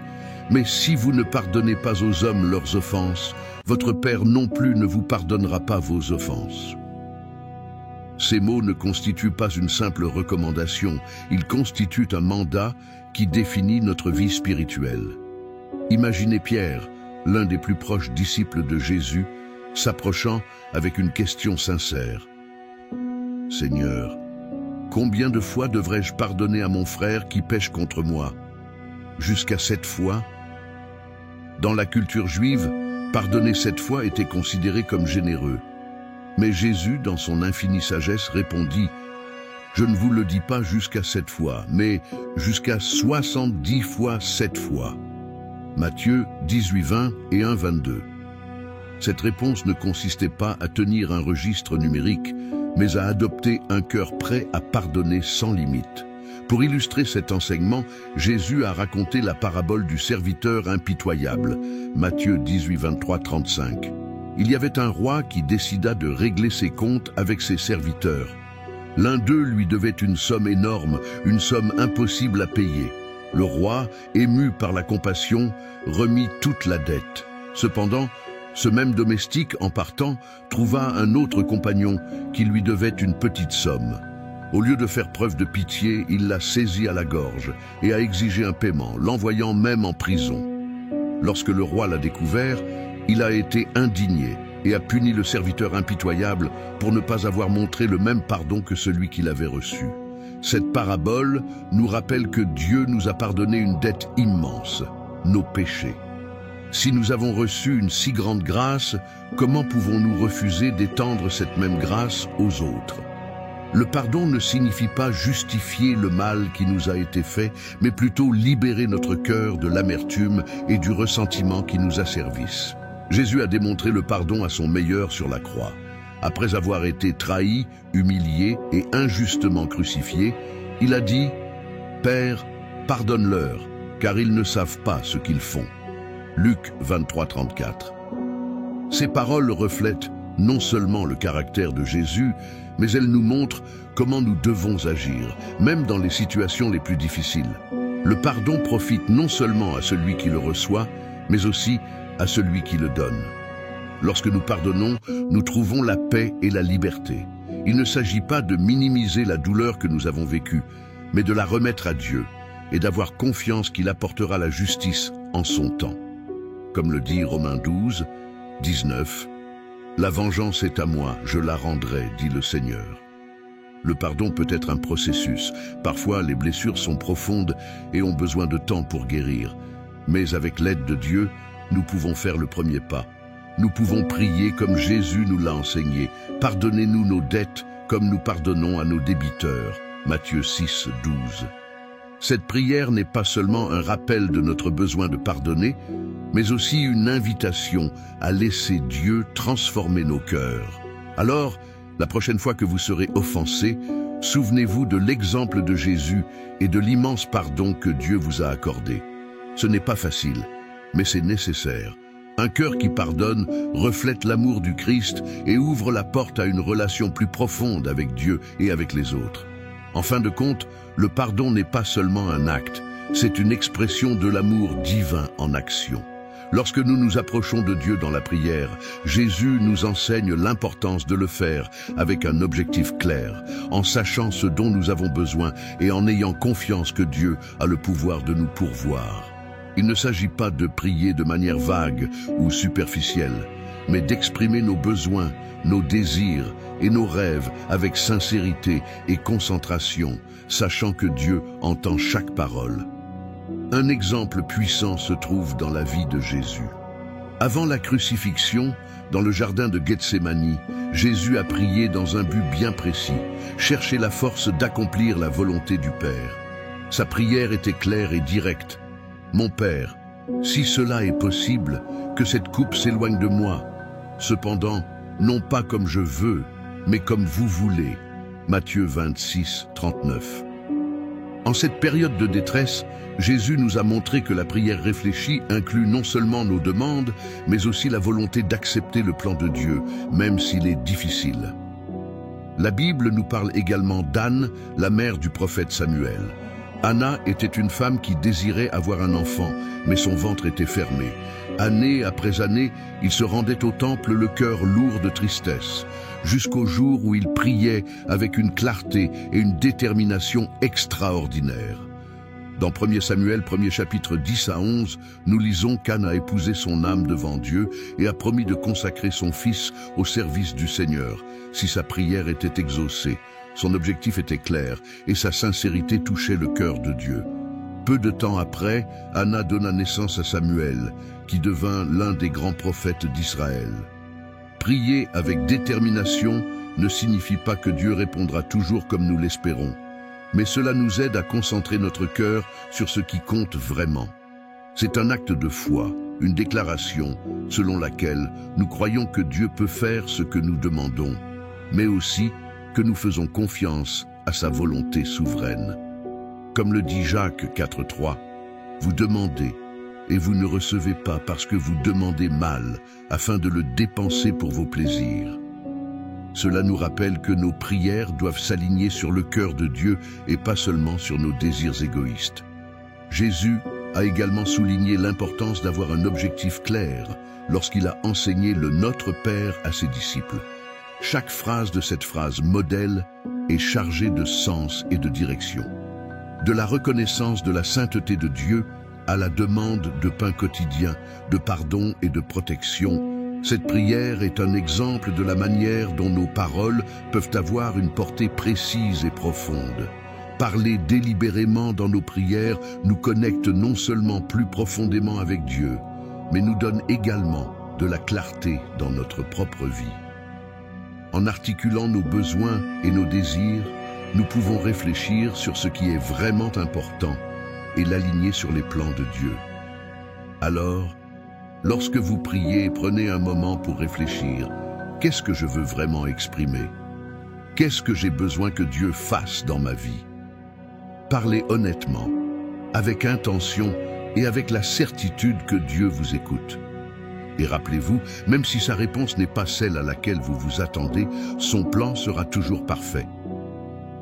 Speaker 1: Mais si vous ne pardonnez pas aux hommes leurs offenses, votre Père non plus ne vous pardonnera pas vos offenses. » Ces mots ne constituent pas une simple recommandation, ils constituent un mandat qui définit notre vie spirituelle. Imaginez Pierre, l'un des plus proches disciples de Jésus, s'approchant avec une question sincère. « Seigneur, combien de fois devrais-je pardonner à mon frère qui pêche contre moi? Jusqu'à 7 fois ?» Dans la culture juive, pardonner 7 fois était considéré comme généreux. Mais Jésus, dans son infinie sagesse, répondit « Je ne vous le dis pas jusqu'à 7 fois, mais jusqu'à 70 fois 7 fois. » Matthieu 18, 20 et 1, 22. Cette réponse ne consistait pas à tenir un registre numérique, mais à adopter un cœur prêt à pardonner sans limite. Pour illustrer cet enseignement, Jésus a raconté la parabole du serviteur impitoyable, Matthieu 18, 23, 35. Il y avait un roi qui décida de régler ses comptes avec ses serviteurs. L'un d'eux lui devait une somme énorme, une somme impossible à payer. Le roi, ému par la compassion, remit toute la dette. Cependant, ce même domestique, en partant, trouva un autre compagnon qui lui devait une petite somme. Au lieu de faire preuve de pitié, il l'a saisi à la gorge et a exigé un paiement, l'envoyant même en prison. Lorsque le roi l'a découvert, il a été indigné et a puni le serviteur impitoyable pour ne pas avoir montré le même pardon que celui qu'il avait reçu. Cette parabole nous rappelle que Dieu nous a pardonné une dette immense, nos péchés. Si nous avons reçu une si grande grâce, comment pouvons-nous refuser d'étendre cette même grâce aux autres? Le pardon ne signifie pas justifier le mal qui nous a été fait, mais plutôt libérer notre cœur de l'amertume et du ressentiment qui nous asservissent. Jésus a démontré le pardon à son meilleur sur la croix. Après avoir été trahi, humilié et injustement crucifié, il a dit « Père, pardonne-leur, car ils ne savent pas ce qu'ils font. » Luc 23, 34. Ces paroles reflètent non seulement le caractère de Jésus, mais elles nous montrent comment nous devons agir, même dans les situations les plus difficiles. Le pardon profite non seulement à celui qui le reçoit, mais aussi à celui qui le donne. Lorsque nous pardonnons, nous trouvons la paix et la liberté. Il ne s'agit pas de minimiser la douleur que nous avons vécue, mais de la remettre à Dieu et d'avoir confiance qu'il apportera la justice en son temps. Comme le dit Romains 12, 19, « La vengeance est à moi, je la rendrai, dit le Seigneur. » Le pardon peut être un processus. Parfois, les blessures sont profondes et ont besoin de temps pour guérir. Mais avec l'aide de Dieu, nous pouvons faire le premier pas. nous pouvons prier comme Jésus nous l'a enseigné. Pardonnez-nous nos dettes comme nous pardonnons à nos débiteurs. Matthieu 6, 12. Cette prière n'est pas seulement un rappel de notre besoin de pardonner, mais aussi une invitation à laisser Dieu transformer nos cœurs. Alors, la prochaine fois que vous serez offensé, souvenez-vous de l'exemple de Jésus et de l'immense pardon que Dieu vous a accordé. Ce n'est pas facile, mais c'est nécessaire. Un cœur qui pardonne reflète l'amour du Christ et ouvre la porte à une relation plus profonde avec Dieu et avec les autres. En fin de compte, le pardon n'est pas seulement un acte, c'est une expression de l'amour divin en action. Lorsque nous nous approchons de Dieu dans la prière, Jésus nous enseigne l'importance de le faire avec un objectif clair, en sachant ce dont nous avons besoin et en ayant confiance que Dieu a le pouvoir de nous pourvoir. Il ne s'agit pas de prier de manière vague ou superficielle, mais d'exprimer nos besoins, nos désirs et nos rêves avec sincérité et concentration, sachant que Dieu entend chaque parole. Un exemple puissant se trouve dans la vie de Jésus. Avant la crucifixion, dans le jardin de Gethsémani, Jésus a prié dans un but bien précis, chercher la force d'accomplir la volonté du Père. Sa prière était claire et directe. « Mon Père, si cela est possible, que cette coupe s'éloigne de moi. Cependant, non pas comme je veux, mais comme vous voulez. » Matthieu 26, 39. En cette période de détresse, Jésus nous a montré que la prière réfléchie inclut non seulement nos demandes, mais aussi la volonté d'accepter le plan de Dieu, même s'il est difficile. La Bible nous parle également d'Anne, la mère du prophète Samuel. Anna était une femme qui désirait avoir un enfant, mais son ventre était fermé. Année après année, il se rendait au temple le cœur lourd de tristesse, jusqu'au jour où il priait avec une clarté et une détermination extraordinaires. Dans 1 Samuel, 1er chapitre 10 à 11, nous lisons qu'Anne a épousé son âme devant Dieu et a promis de consacrer son fils au service du Seigneur, si sa prière était exaucée. Son objectif était clair et sa sincérité touchait le cœur de Dieu. Peu de temps après, Anna donna naissance à Samuel, qui devint l'un des grands prophètes d'Israël. Prier avec détermination ne signifie pas que Dieu répondra toujours comme nous l'espérons, mais cela nous aide à concentrer notre cœur sur ce qui compte vraiment. C'est un acte de foi, une déclaration selon laquelle nous croyons que Dieu peut faire ce que nous demandons, mais aussi que nous faisons confiance à sa volonté souveraine. Comme le dit Jacques 4,3, « Vous demandez, et vous ne recevez pas parce que vous demandez mal, afin de le dépenser pour vos plaisirs. » Cela nous rappelle que nos prières doivent s'aligner sur le cœur de Dieu et pas seulement sur nos désirs égoïstes. Jésus a également souligné l'importance d'avoir un objectif clair lorsqu'il a enseigné le Notre Père à ses disciples. Chaque phrase de cette phrase modèle est chargée de sens et de direction. De la reconnaissance de la sainteté de Dieu à la demande de pain quotidien, de pardon et de protection, cette prière est un exemple de la manière dont nos paroles peuvent avoir une portée précise et profonde. Parler délibérément dans nos prières nous connecte non seulement plus profondément avec Dieu, mais nous donne également de la clarté dans notre propre vie. En articulant nos besoins et nos désirs, nous pouvons réfléchir sur ce qui est vraiment important et l'aligner sur les plans de Dieu. Alors, lorsque vous priez, prenez un moment pour réfléchir. Qu'est-ce que je veux vraiment exprimer? Qu'est-ce que j'ai besoin que Dieu fasse dans ma vie? Parlez honnêtement, avec intention et avec la certitude que Dieu vous écoute. Et rappelez-vous, même si sa réponse n'est pas celle à laquelle vous vous attendez, son plan sera toujours parfait.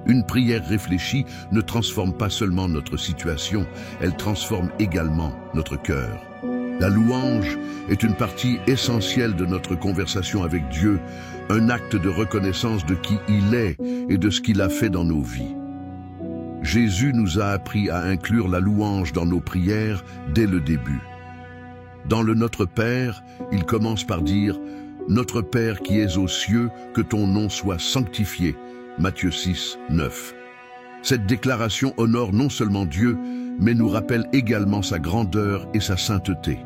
Speaker 1: Une prière réfléchie ne transforme pas seulement notre situation, elle transforme également notre cœur. La louange est une partie essentielle de notre conversation avec Dieu, un acte de reconnaissance de qui il est et de ce qu'il a fait dans nos vies. Jésus nous a appris à inclure la louange dans nos prières dès le début. Dans le Notre Père, il commence par dire « Notre Père qui es aux cieux, que ton nom soit sanctifié » Matthieu 6, 9. Cette déclaration honore non seulement Dieu, mais nous rappelle également sa grandeur et sa sainteté.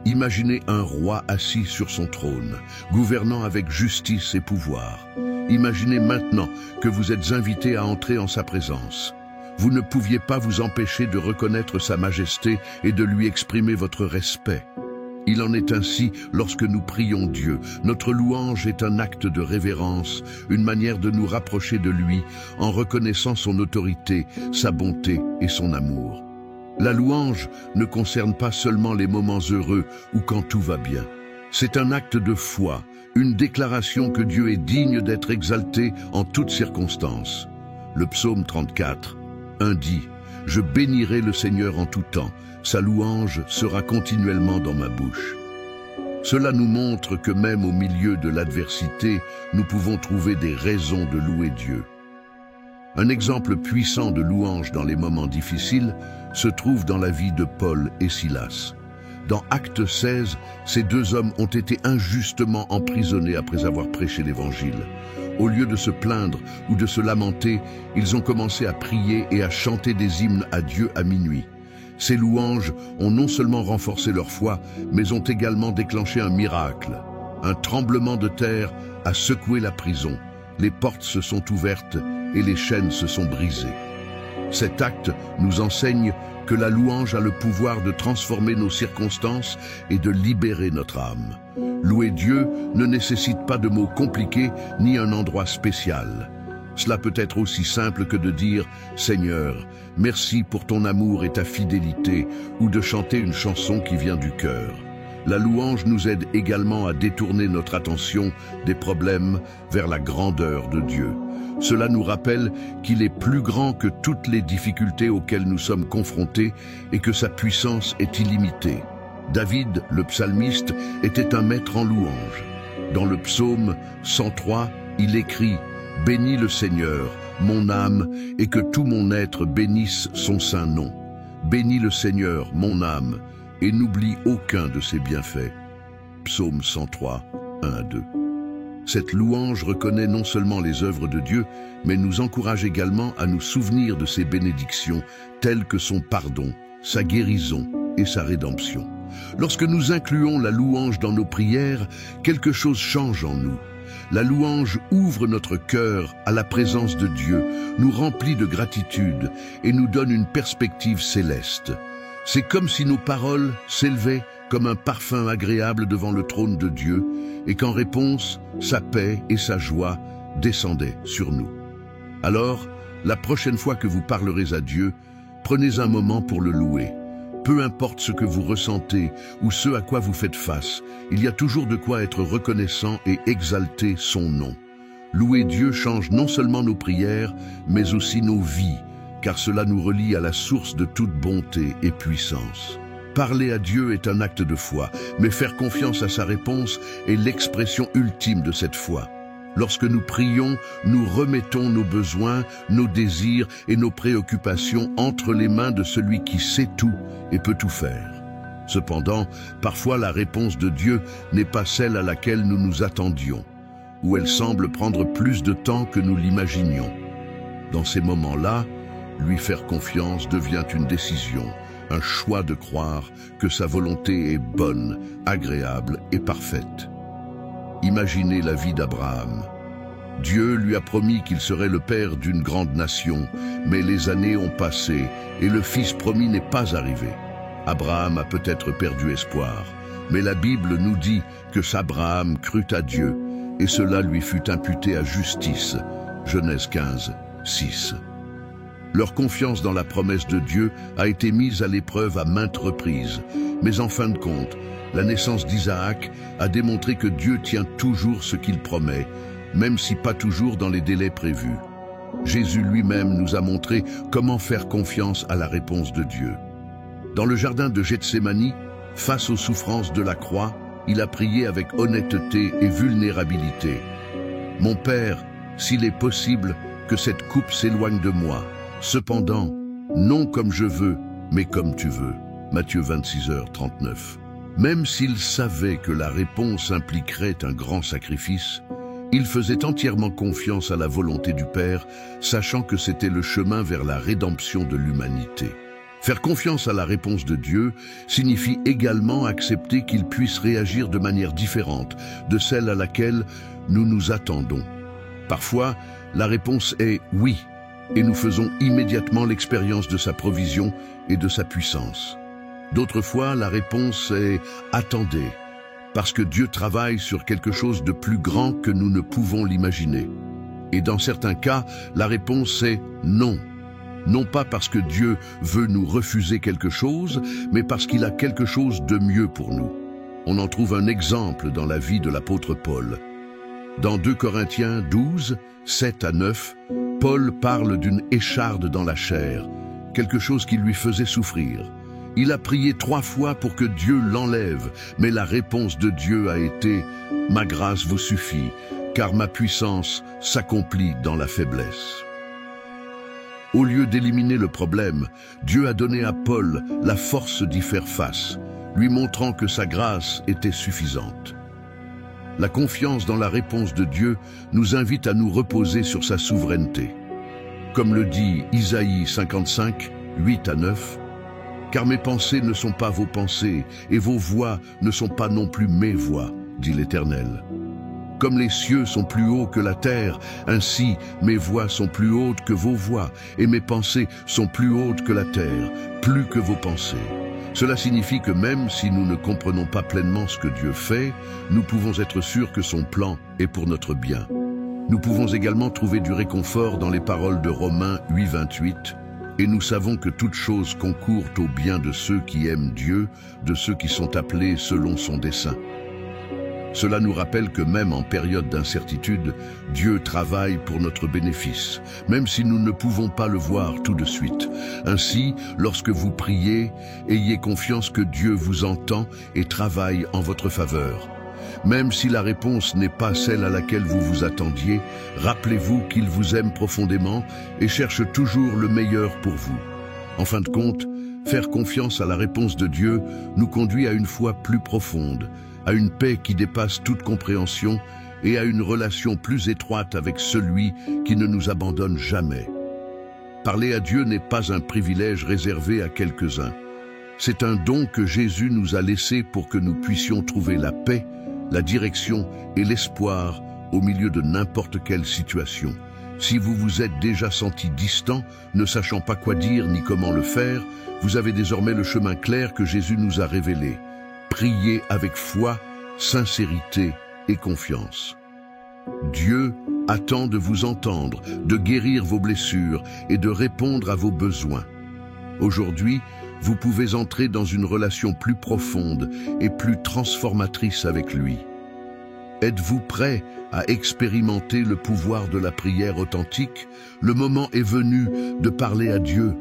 Speaker 1: Imaginez un roi assis sur son trône, gouvernant avec justice et pouvoir. Imaginez maintenant que vous êtes invité à entrer en sa présence. Vous ne pouviez pas vous empêcher de reconnaître sa majesté et de lui exprimer votre respect. Il en est ainsi lorsque nous prions Dieu. Notre louange est un acte de révérence, une manière de nous rapprocher de lui en reconnaissant son autorité, sa bonté et son amour. La louange ne concerne pas seulement les moments heureux ou quand tout va bien. C'est un acte de foi, une déclaration que Dieu est digne d'être exalté en toutes circonstances. Le psaume 34, 1 dit « Je bénirai le Seigneur en tout temps, sa louange sera continuellement dans ma bouche. » Cela nous montre que même au milieu de l'adversité, nous pouvons trouver des raisons de louer Dieu. Un exemple puissant de louange dans les moments difficiles se trouve dans la vie de Paul et Silas. Dans Actes 16, ces deux hommes ont été injustement emprisonnés après avoir prêché l'Évangile. Au lieu de se plaindre ou de se lamenter, ils ont commencé à prier et à chanter des hymnes à Dieu à minuit. Ces louanges ont non seulement renforcé leur foi, mais ont également déclenché un miracle. Un tremblement de terre a secoué la prison. Les portes se sont ouvertes et les chaînes se sont brisées. Cet acte nous enseigne que la louange a le pouvoir de transformer nos circonstances et de libérer notre âme. Louer Dieu ne nécessite pas de mots compliqués ni un endroit spécial. Cela peut être aussi simple que de dire « Seigneur, merci pour ton amour et ta fidélité » ou de chanter une chanson qui vient du cœur. La louange nous aide également à détourner notre attention des problèmes vers la grandeur de Dieu. Cela nous rappelle qu'il est plus grand que toutes les difficultés auxquelles nous sommes confrontés et que sa puissance est illimitée. David, le psalmiste, était un maître en louange. Dans le psaume 103, il écrit « Bénis le Seigneur, mon âme, et que tout mon être bénisse son saint nom. Bénis le Seigneur, mon âme, et n'oublie aucun de ses bienfaits. » Psaume 103, 1 à 2. Cette louange reconnaît non seulement les œuvres de Dieu, mais nous encourage également à nous souvenir de ses bénédictions, telles que son pardon, sa guérison et sa rédemption. Lorsque nous incluons la louange dans nos prières, quelque chose change en nous. La louange ouvre notre cœur à la présence de Dieu, nous remplit de gratitude et nous donne une perspective céleste. C'est comme si nos paroles s'élevaient comme un parfum agréable devant le trône de Dieu, et qu'en réponse, sa paix et sa joie descendaient sur nous. Alors, la prochaine fois que vous parlerez à Dieu, prenez un moment pour le louer. Peu importe ce que vous ressentez ou ce à quoi vous faites face, il y a toujours de quoi être reconnaissant et exalter son nom. Louer Dieu change non seulement nos prières, mais aussi nos vies, car cela nous relie à la source de toute bonté et puissance. Parler à Dieu est un acte de foi, mais faire confiance à sa réponse est l'expression ultime de cette foi. Lorsque nous prions, nous remettons nos besoins, nos désirs et nos préoccupations entre les mains de celui qui sait tout et peut tout faire. Cependant, parfois la réponse de Dieu n'est pas celle à laquelle nous nous attendions, ou elle semble prendre plus de temps que nous l'imaginions. Dans ces moments-là, lui faire confiance devient une décision, un choix de croire que sa volonté est bonne, agréable et parfaite. Imaginez la vie d'Abraham. Dieu lui a promis qu'il serait le père d'une grande nation, mais les années ont passé et le fils promis n'est pas arrivé. Abraham a peut-être perdu espoir, mais la Bible nous dit que Abraham crut à Dieu et cela lui fut imputé à justice. Genèse 15, 6. Leur confiance dans la promesse de Dieu a été mise à l'épreuve à maintes reprises, mais en fin de compte, la naissance d'Isaac a démontré que Dieu tient toujours ce qu'il promet, même si pas toujours dans les délais prévus. Jésus lui-même nous a montré comment faire confiance à la réponse de Dieu. Dans le jardin de Gethsémani, face aux souffrances de la croix, il a prié avec honnêteté et vulnérabilité. « Mon Père, s'il est possible que cette coupe s'éloigne de moi, cependant, non comme je veux, mais comme tu veux. » Matthieu 26h39. Même s'il savait que la réponse impliquerait un grand sacrifice, il faisait entièrement confiance à la volonté du Père, sachant que c'était le chemin vers la rédemption de l'humanité. Faire confiance à la réponse de Dieu signifie également accepter qu'il puisse réagir de manière différente de celle à laquelle nous nous attendons. Parfois, la réponse est « oui » et nous faisons immédiatement l'expérience de sa provision et de sa puissance. D'autres fois, la réponse est « attendez », parce que Dieu travaille sur quelque chose de plus grand que nous ne pouvons l'imaginer. Et dans certains cas, la réponse est « non ». Non pas parce que Dieu veut nous refuser quelque chose, mais parce qu'il a quelque chose de mieux pour nous. On en trouve un exemple dans la vie de l'apôtre Paul. Dans 2 Corinthiens 12, 7 à 9, Paul parle d'une écharde dans la chair, quelque chose qui lui faisait souffrir. Il a prié 3 fois pour que Dieu l'enlève, mais la réponse de Dieu a été « Ma grâce vous suffit, car ma puissance s'accomplit dans la faiblesse ». Au lieu d'éliminer le problème, Dieu a donné à Paul la force d'y faire face, lui montrant que sa grâce était suffisante. La confiance dans la réponse de Dieu nous invite à nous reposer sur sa souveraineté. Comme le dit Isaïe 55, 8 à 9, « Car mes pensées ne sont pas vos pensées, et vos voix ne sont pas non plus mes voix, dit l'Éternel. Comme les cieux sont plus hauts que la terre, ainsi mes voix sont plus hautes que vos voix, et mes pensées sont plus hautes que la terre, plus que vos pensées. Cela signifie que même si nous ne comprenons pas pleinement ce que Dieu fait, nous pouvons être sûrs que son plan est pour notre bien. Nous pouvons également trouver du réconfort dans les paroles de Romains 8, 28, et nous savons que toute chose concourt au bien de ceux qui aiment Dieu, de ceux qui sont appelés selon son dessein. Cela nous rappelle que même en période d'incertitude, Dieu travaille pour notre bénéfice, même si nous ne pouvons pas le voir tout de suite. Ainsi, lorsque vous priez, ayez confiance que Dieu vous entend et travaille en votre faveur. Même si la réponse n'est pas celle à laquelle vous vous attendiez, rappelez-vous qu'il vous aime profondément et cherche toujours le meilleur pour vous. En fin de compte, faire confiance à la réponse de Dieu nous conduit à une foi plus profonde, à une paix qui dépasse toute compréhension et à une relation plus étroite avec celui qui ne nous abandonne jamais. Parler à Dieu n'est pas un privilège réservé à quelques-uns. C'est un don que Jésus nous a laissé pour que nous puissions trouver la paix, la direction et l'espoir au milieu de n'importe quelle situation. Si vous vous êtes déjà senti distant, ne sachant pas quoi dire ni comment le faire, vous avez désormais le chemin clair que Jésus nous a révélé. Priez avec foi, sincérité et confiance. Dieu attend de vous entendre, de guérir vos blessures et de répondre à vos besoins. Aujourd'hui, vous pouvez entrer dans une relation plus profonde et plus transformatrice avec lui. Êtes-vous prêt à expérimenter le pouvoir de la prière authentique? Le moment est venu de parler à Dieu